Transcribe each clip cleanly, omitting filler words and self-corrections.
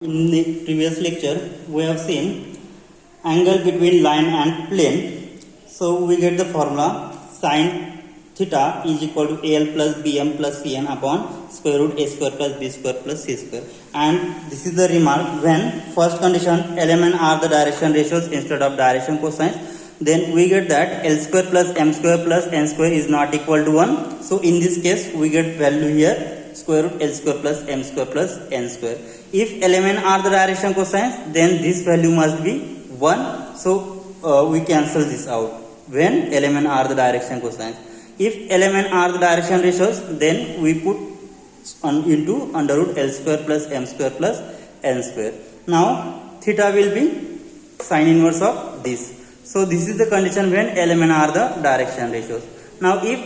In the previous lecture, we have seen angle between line and plane. So we get the formula sine theta is equal to AL plus BM plus CN upon square root A square plus B square plus C square. And this is the remark when first condition element are the direction ratios instead of direction cosines. Then we get that L square plus M square plus N square is not equal to 1. So in this case, we get value here square root L square plus M square plus N square. If element are the direction cosines, then this value must be 1. So we cancel this out when element are the direction cosines. If element are the direction ratios, then we put into under root L square plus M square plus N square. Now theta will be sine inverse of this. So this is the condition when element are the direction ratios. Now if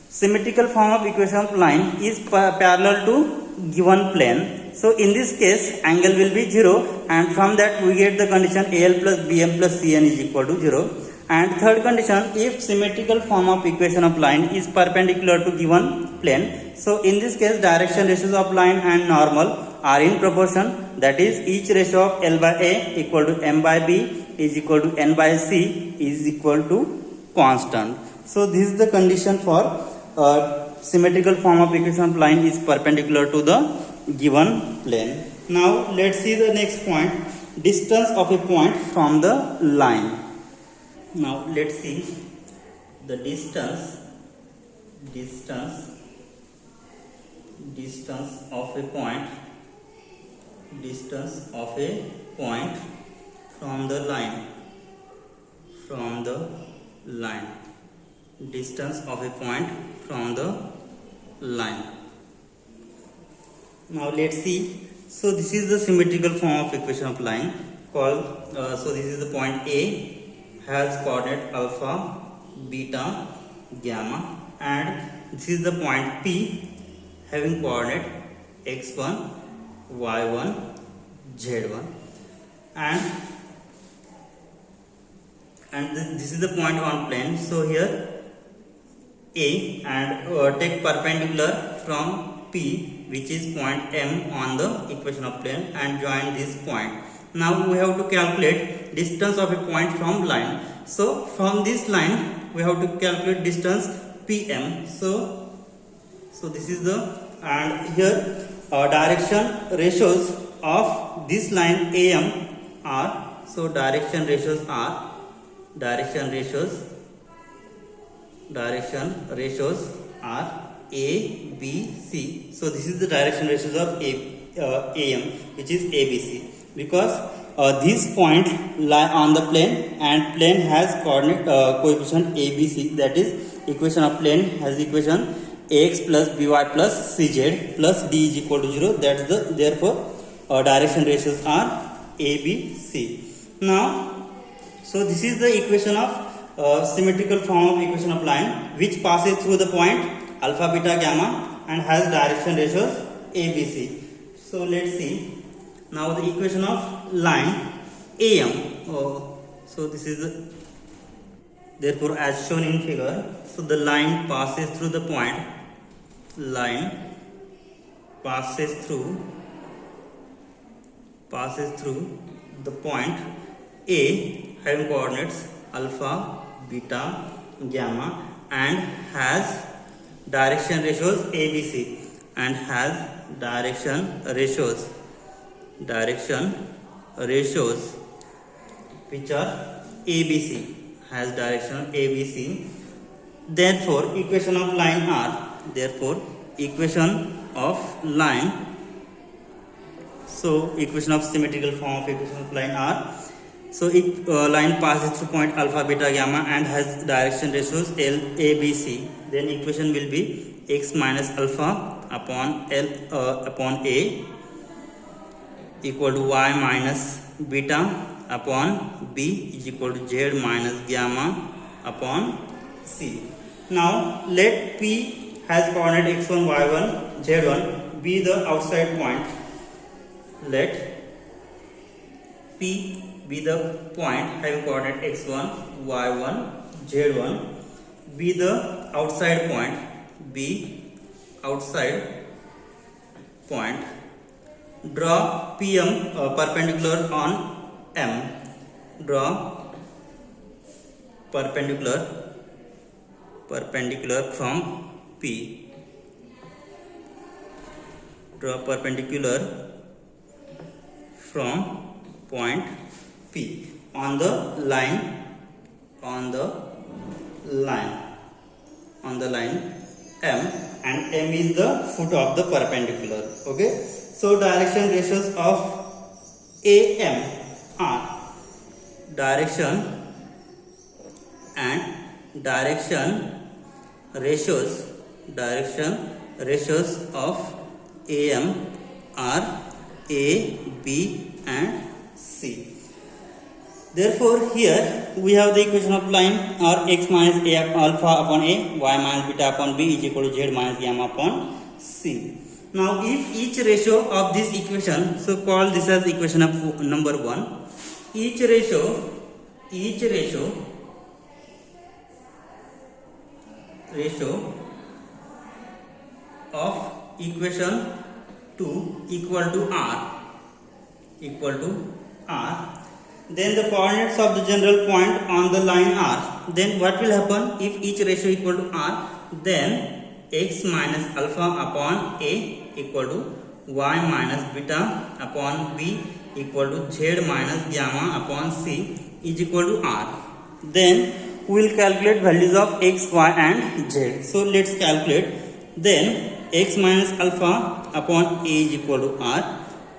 symmetrical form of equation of line is parallel to given plane, so in this case angle will be 0, and from that we get the condition AL plus BM plus CN is equal to 0. And third condition, if symmetrical form of equation of line is perpendicular to given plane, so in this case direction ratios of line and normal are in proportion, that is each ratio of L by A equal to M by B is equal to N by C is equal to constant. So this is the condition for symmetrical form of equation of line is perpendicular to the given plane. Now let's see the next point, distance of a point from the line. Now let's see the distance of a point from the line distance of a point from the line. Now let's see. So this is the symmetrical form of equation of line called so this is the point A has coordinate alpha, beta, gamma, and this is the point P having coordinate x1, y1, z1, and this is the point on plane. So here A, and take perpendicular from P, which is point M on the equation of plane, and join this point. Now we have to calculate distance of a point from line. So from this line we have to calculate distance PM. So this is the, and here direction ratios of this line AM are, so direction ratios are A, B, C. So this is the direction ratios of AM, which is ABC, because this point lie on the plane and plane has coordinate coefficient ABC, that is equation of plane has equation AX plus BY plus CZ plus D is equal to 0. That's the, therefore direction ratios are ABC. Now so this is the equation of symmetrical form of equation of line which passes through the point alpha, beta, gamma and has direction ratios ABC. So let's see now the equation of line AM. So this is the, therefore as shown in figure, so the line passes through the point, passes through the point A having coordinates alpha, beta, gamma and has direction ratios ABC and has direction ratios which are ABC, has direction ABC. Therefore equation of line are, so equation of symmetrical form of equation of line are, so if line passes through point alpha, beta, gamma and has direction ratios L, A, B, C, then equation will be x minus alpha upon L upon A equal to y minus beta upon B is equal to z minus gamma upon C. Now let P has coordinate x1, y1, z1 be the outside point. Let P be the point having coordinate x1, y1, z1 be the outside point, B outside point Draw PM perpendicular on M. Draw perpendicular from P. Draw perpendicular from point P on the line M, and M is the foot of the perpendicular. Okay, so direction ratios of AM are direction ratios of AM are A, B and C. Therefore, here we have the equation of line are x minus a alpha upon a, y minus beta upon b is equal to z minus gamma upon c. Now, if each ratio of this equation, so call this as equation of number 1. Each ratio of equation 2 equal to r, then the coordinates of the general point on the line are, then what will happen if each ratio equal to r, then x minus alpha upon a equal to y minus beta upon b equal to z minus gamma upon c is equal to r. Then we will calculate values of x, y and z. So let's calculate. Then x minus alpha upon a is equal to r,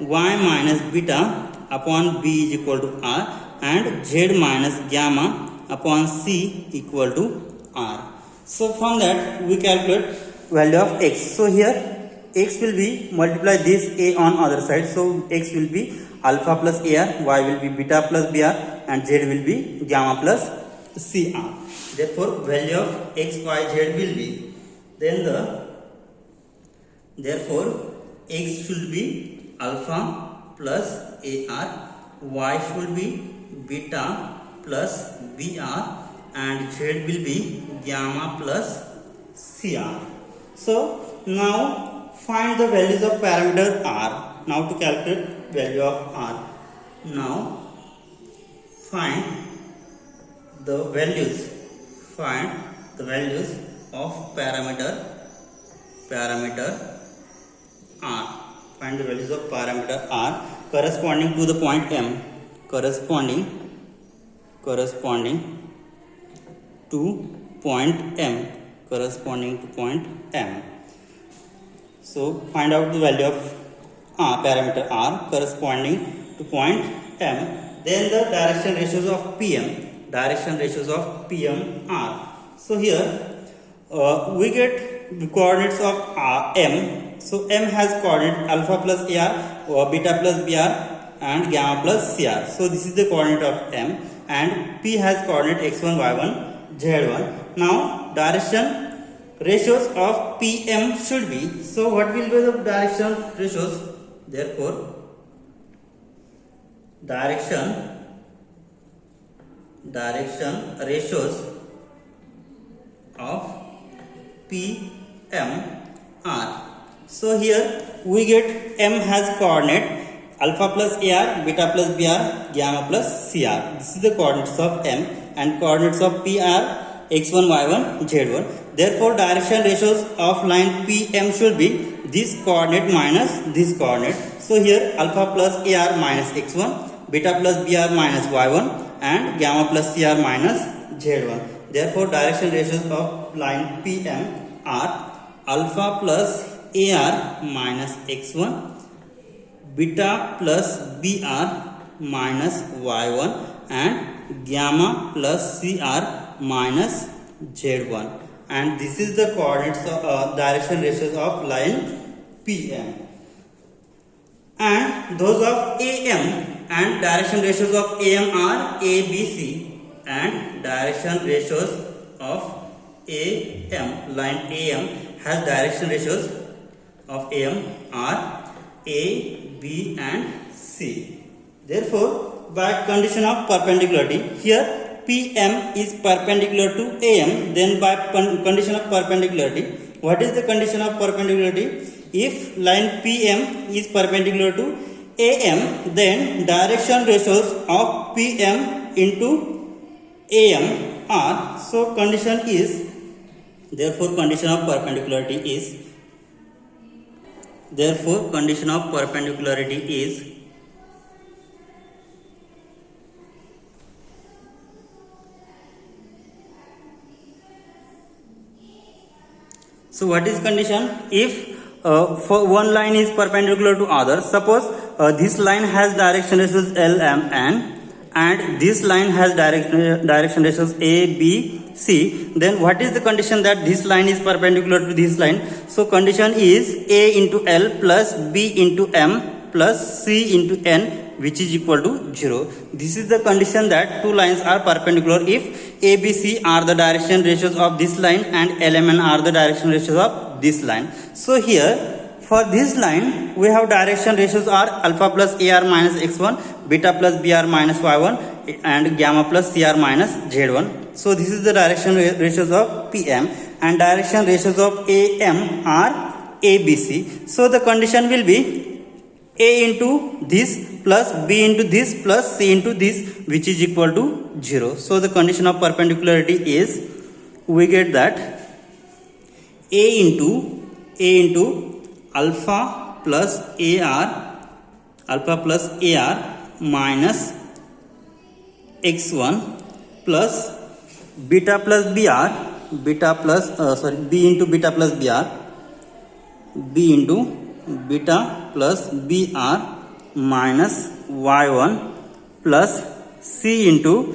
y minus beta upon b is equal to r, and z minus gamma upon c equal to r. So from that we calculate value of x. So here x will be multiply this a on other side. So x will be alpha plus ar, y will be beta plus br, and z will be gamma plus cr. Therefore value of x, y, z will be, then therefore x should be alpha plus ar, y should be beta plus br, and z will be gamma plus cr. So now find the values of parameter r. Now to calculate value of r, now find the values of parameter r. Find the values of parameter r corresponding to the point M, corresponding to point M. So find out the value of parameter r corresponding to point M. Then the direction ratios of PM are. So here we get the coordinates of M. So M has coordinate alpha plus ar, beta plus br, and gamma plus cr. So this is the coordinate of M, and P has coordinate x1, y1, z1. Now direction ratios of PM should be, so what will be the direction ratios? Therefore direction ratios of PM are. So here we get M has coordinate alpha plus ar, beta plus br, gamma plus cr. This is the coordinates of M, and coordinates of P are x1, y1, z1. Therefore direction ratios of line PM should be this coordinate minus this coordinate. So here alpha plus ar minus x1, beta plus br minus y1, and gamma plus cr minus z1. Therefore direction ratios of line PM are alpha plus ar minus x1, beta plus br minus y1, and gamma plus cr minus z1. And this is the coordinates of direction ratios of line PM. And those of AM, and direction ratios of AM are A, B, C, and direction ratios of AM, line AM has direction ratios of AM are A, B and C. Therefore, by condition of perpendicularity, here PM is perpendicular to AM, then by condition of perpendicularity, what is the condition of perpendicularity? if line PM is perpendicular to AM, then direction ratios of PM into AM are, so condition is, therefore condition of perpendicularity is, so what is condition? If for one line is perpendicular to other, suppose this line has direction ratios L, M, N, and this line has direction ratios A, B, C, then what is the condition that this line is perpendicular to this line? So condition is A into L plus B into M plus C into N, which is equal to 0. This is the condition that two lines are perpendicular if A, B, C are the direction ratios of this line and L, M, N are the direction ratios of this line. So here for this line we have direction ratios are alpha plus AR minus X1, beta plus BR minus Y1 and gamma plus CR minus Z1. So this is the direction ratios of PM, and direction ratios of AM are ABC. So the condition will be A into this plus B into this plus C into this, which is equal to 0. So the condition of perpendicularity is, we get that A into alpha plus AR minus X1 plus beta plus BR, B into beta plus BR, B into beta plus BR minus Y1 plus C into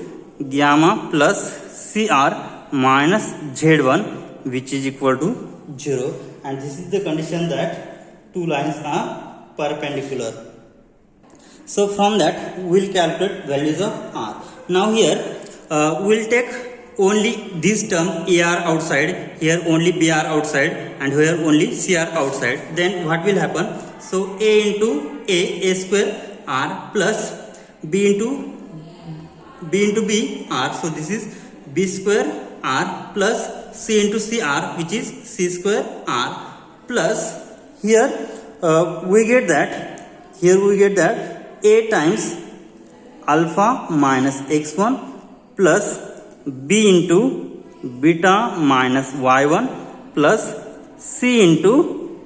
gamma plus CR minus Z1, which is equal to 0. And this is the condition that two lines are perpendicular. So from that we will calculate values of R. Now here we will take only this term AR outside, here only BR outside, and here only CR outside. Then what will happen? So A into A square R plus B into B R. So this is B square R plus C into CR, which is C square R, plus here we get that A times alpha minus X1 plus B into beta minus Y1 plus C into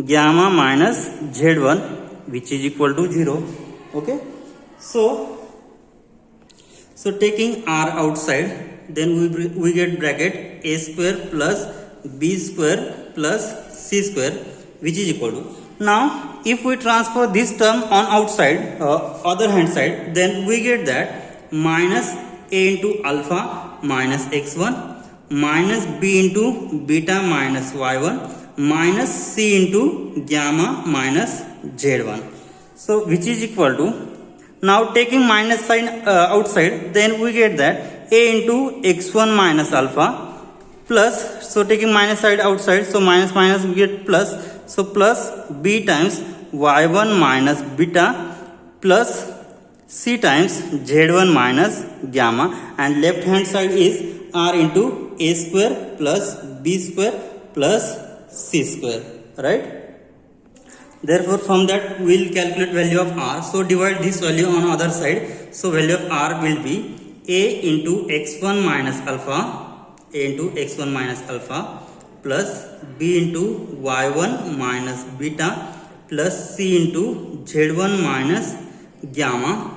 gamma minus Z1, which is equal to 0. Okay, so taking R outside, then we get bracket A square plus B square plus C square, which is equal to. Now if we transfer this term on outside, other hand side, then we get that minus A into alpha minus X1 minus B into beta minus Y1 minus C into gamma minus Z1. So which is equal to, now taking minus sign outside, then we get that A into X1 minus alpha plus, so taking minus side outside, so minus we get plus, so plus B times Y1 minus beta plus C times Z1 minus gamma, and left hand side is R into A square plus B square plus C square, right? Therefore from that we will calculate value of R. So divide this value on other side. So value of R will be A into X1 minus alpha plus B into Y1 minus beta plus C into Z1 minus gamma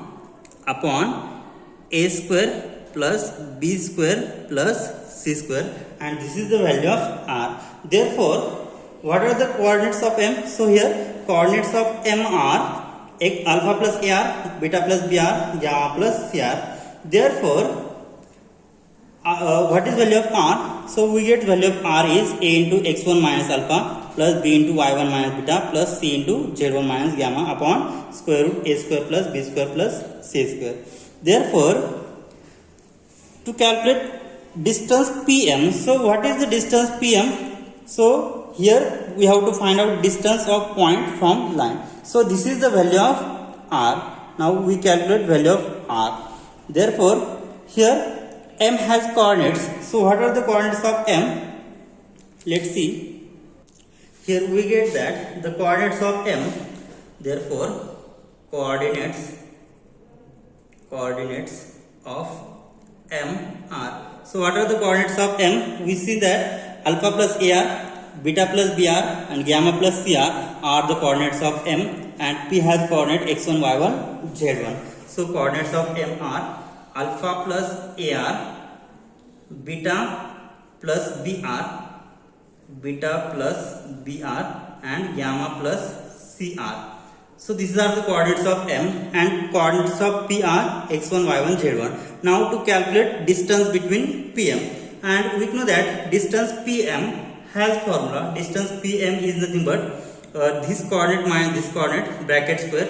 upon A square plus B square plus C square, and this is the value of R. Therefore what are the coordinates of M? So here coordinates of M are alpha plus AR, beta plus BR, gamma plus CR. Therefore what is value of R? So we get value of R is A into X1 minus alpha plus B into Y1 minus beta plus C into Z1 minus gamma upon square root A square plus B square plus C square. Therefore to calculate distance PM, so what is the distance PM? So here we have to find out distance of point from line. So this is the value of R. Now we calculate value of R. Therefore here M has coordinates. So what are the coordinates of M? Let's see. here we get that the coordinates of M, therefore coordinates of M are. So what are the coordinates of M? We see that alpha plus AR, beta plus BR and gamma plus CR are the coordinates of M, and P has coordinate x1, y1, z1. So coordinates of M are alpha plus AR, beta plus BR and gamma plus CR. So these are the coordinates of M, and coordinates of P are x1, y1, z1. Now to calculate distance between PM, and we know that distance PM has formula. Distance PM is nothing but this coordinate minus this coordinate bracket square.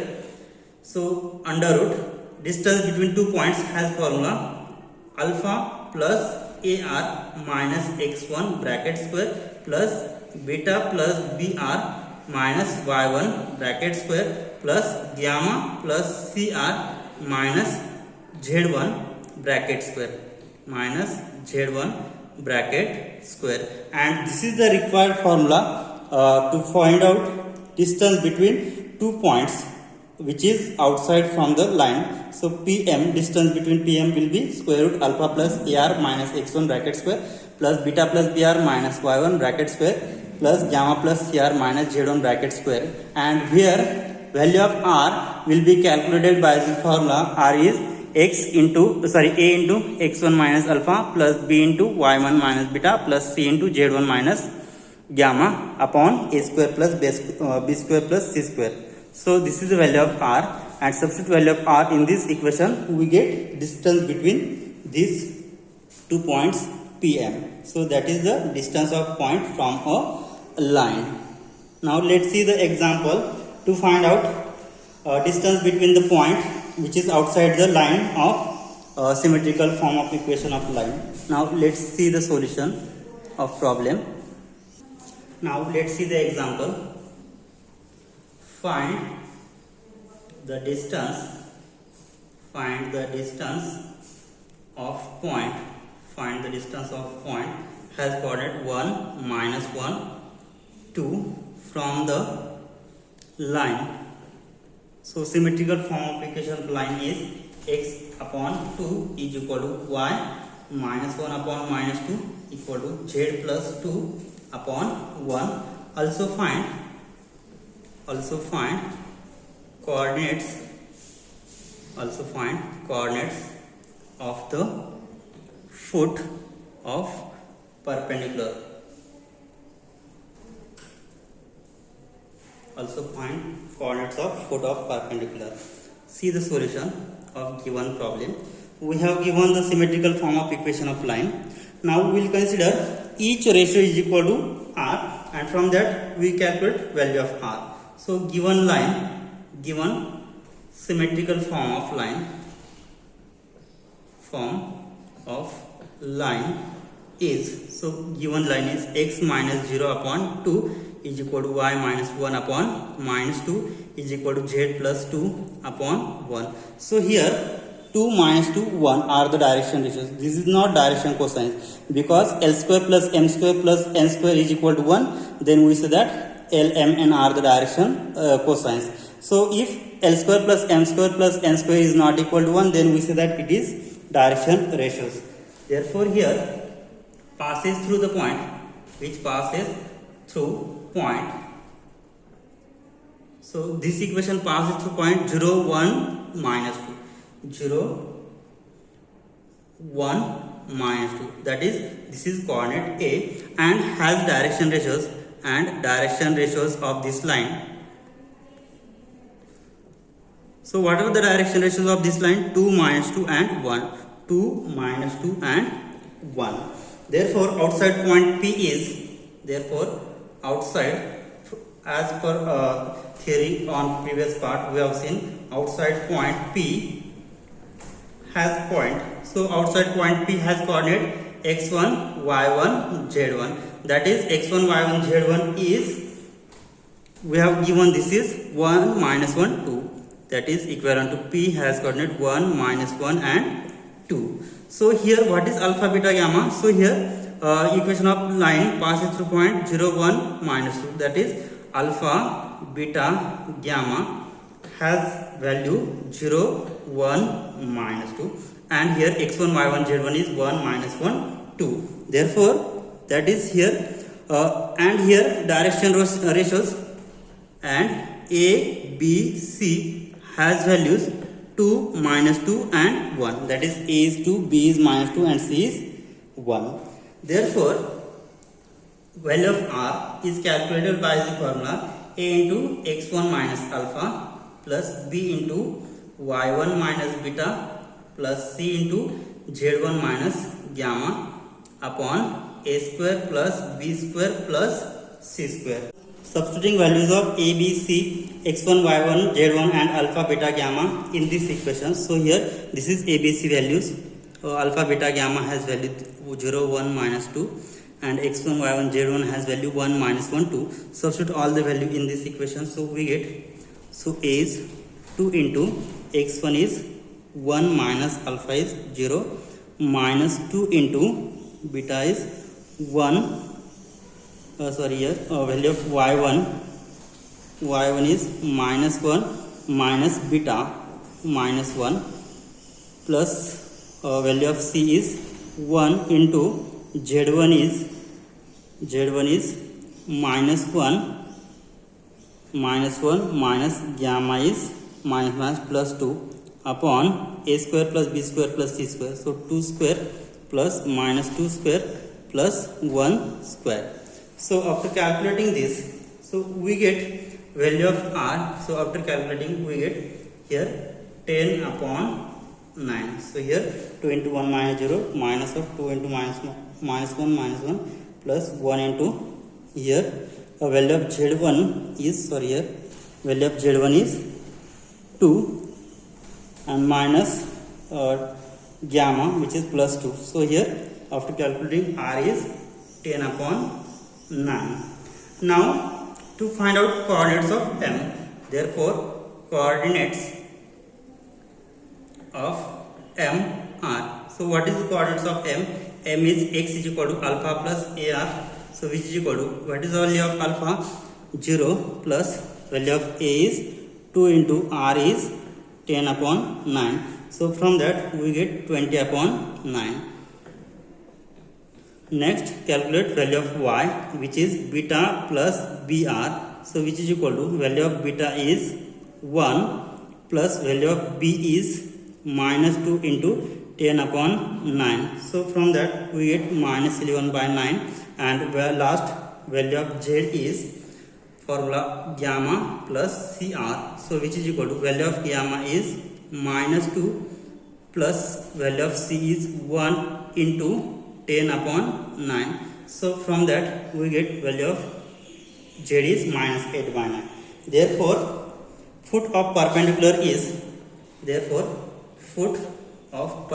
So under root distance between 2 points has formula alpha plus AR minus x1 bracket square plus beta plus BR minus y1 bracket square plus gamma plus CR minus z1 bracket square and this is the required formula to find out distance between 2 points which is outside from the line. So PM, distance between PM will be square root alpha plus AR minus x1 bracket square plus beta plus BR minus y1 bracket square plus gamma plus CR minus z1 bracket square, and here value of R will be calculated by the formula R is A into x1 minus alpha plus B into y1 minus beta plus C into z1 minus gamma upon A square plus B square plus C square. So this is the value of R, and substitute value of R in this equation, we get distance between these 2 points PM. So that is the distance of point from a line. Now let's see the example to find out distance between the point which is outside the line of symmetrical form of equation of line. Now let's see the solution of problem. Now let's see the example. Find the distance of point. Find the distance of point has coordinate 1, minus 1, 2 from the line. So symmetrical form of equation of line is x upon 2 is equal to y minus 1 upon minus 2 equal to z plus 2 upon 1. Also find coordinates of the foot of perpendicular. See the solution of given problem. We have given the symmetrical form of equation of line. Now we will consider each ratio is equal to R, and from that we calculate value of R. So given symmetrical form of line is, so given line is x minus 0 upon 2 is equal to y minus 1 upon minus 2 is equal to z plus 2 upon 1. So here 2 minus 2 1 are the direction ratios. This is not direction cosine, because L square plus M square plus N square is equal to 1, then we say that L, M, N are the direction cosines. So if L square plus M square plus N square is not equal to 1, then we say that it is direction ratios. Therefore here passes through the point, which passes through point. So this equation passes through point 0, 1, minus 2. 0, 1, minus 2. That is, this is coordinate A and has direction ratios, and direction ratios of this line. So what are the direction ratios of this line? 2, minus 2 and 1. 2, minus 2 and 1. Therefore outside point P is, outside, as per theory on previous part we have seen, outside point P has point. So outside point P has coordinate x1, y1, z1. That is x1, y1, z1 is, we have given this is 1, minus 1, 2. That is equivalent to P has coordinate 1, minus 1 and 2. So here what is alpha, beta, gamma? So here equation of line passes through point 0, 1, minus 2. That is alpha, beta, gamma has value 0, 1, minus 2. And here x1, y1, z1 is 1, minus 1, 2. Therefore, that is here. And here direction ratios and A, B, C has values 2, minus 2 and 1. That is A is 2, B is minus 2 and C is 1. Therefore, value of R is calculated by the formula A into x1 minus alpha plus B into y1 minus beta plus C into z1 minus gamma upon A square plus B square plus C square. Substituting values of A, B, C, x1, y1, z1 and alpha, beta, gamma in this equation. So here this is A, B, C values. Alpha, beta, gamma has value 0, 1, minus 2 and x1, y1, z1 has value 1, minus 1, 2. Substitute all the value in this equation. So we get, so A is 2 into x1 is 1 minus alpha is 0 minus 2 into beta is 1 value of y1 is minus 1 minus beta minus 1 plus value of C is 1 into z1 is minus 1 minus gamma is minus plus 2 upon A square plus B square plus C square. So 2 square plus minus 2 square plus 1 square. So after calculating this, so we get value of R. So after calculating we get here 10 upon 9. So here 2 into 1 minus 0 minus of 2 into minus 1 plus 1 into here a value of Z1 is value of Z1 is 2 and minus gamma which is plus 2. So here after calculating R is 10 upon 9. Now to find out coordinates of M, therefore coordinates of M are. So what is the coordinates of M? M is x is equal to alpha plus AR. So which is equal to, what is the value of alpha? 0 plus value of A is 2 into R is 10 upon 9. So from that we get 20 upon 9. Next calculate value of Y, which is beta plus BR. So which is equal to, value of beta is 1 plus value of B is minus 2 into 10 upon 9. So from that we get minus 11 by 9 and last value of Z is formula gamma plus CR. So which is equal to, value of gamma is minus 2 plus value of C is 1 into 10 upon 9. So from that we get value of Z is minus 8 by 9. Therefore foot of perpendicular is, foot of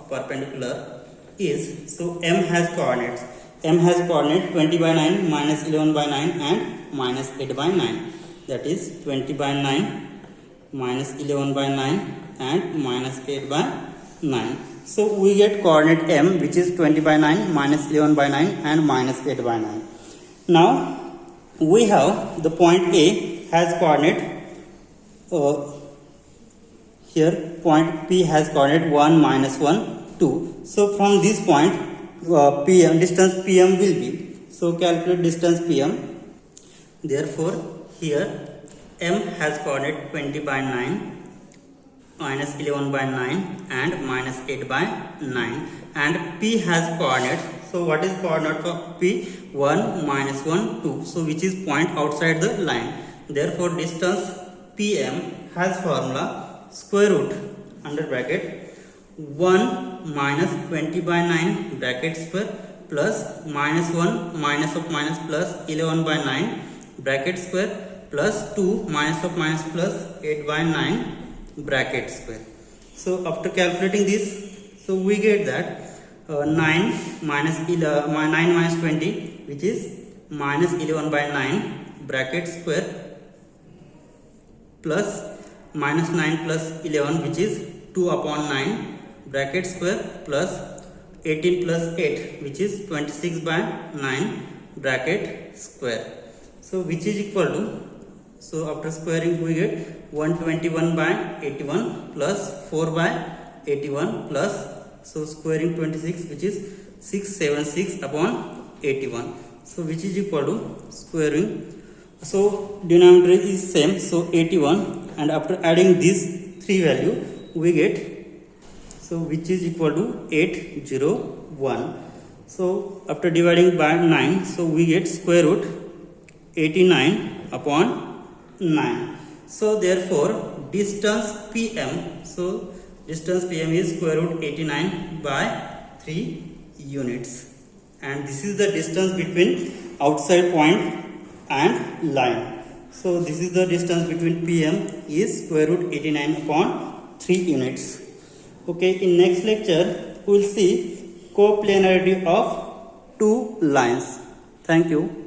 perpendicular is, so M has coordinates. M has coordinate 20 by 9 minus 11 by 9 and minus 8 by 9. That is 20 by 9 minus 11 by 9 and minus 8 by 9. So we get coordinate M, which is 20 by 9 minus 11 by 9 and minus 8 by 9. Now we have the point A has coordinate here point P has coordinate 1 minus 1 2. So from this point PM, distance PM will be, so calculate distance PM. Therefore here M has coordinate 20 by 9 minus 11 by 9 and minus 8 by 9 and P has coordinate. So what is coordinate for P? 1 minus 1 2. So which is point outside the line. Therefore distance PM has formula square root under bracket 1 minus 20 by 9 bracket square plus minus 1 minus of minus plus 11 by 9 bracket square plus 2 minus of minus plus 8 by 9 bracket square. So after calculating this, so we get that 9 minus 20, which is minus 11 by 9 bracket square plus minus 9 plus 11, which is 2 upon 9 bracket square plus 18 plus 8 which is 26 by 9 bracket square. So which is equal to, so after squaring we get 121 by 81 plus 4 by 81 plus, so squaring 26 which is 676 upon 81. So which is equal to squaring, so denominator is same, so 81, and after adding these three value we get, so which is equal to 801. So after dividing by 9, so we get square root 89 upon 9. So therefore distance PM, so distance PM is square root 89 by 3 units, and this is the distance between outside point and line. So this is the distance between PM is square root 89 upon 3 units. Okay, in next lecture we will see coplanarity of two lines. Thank you.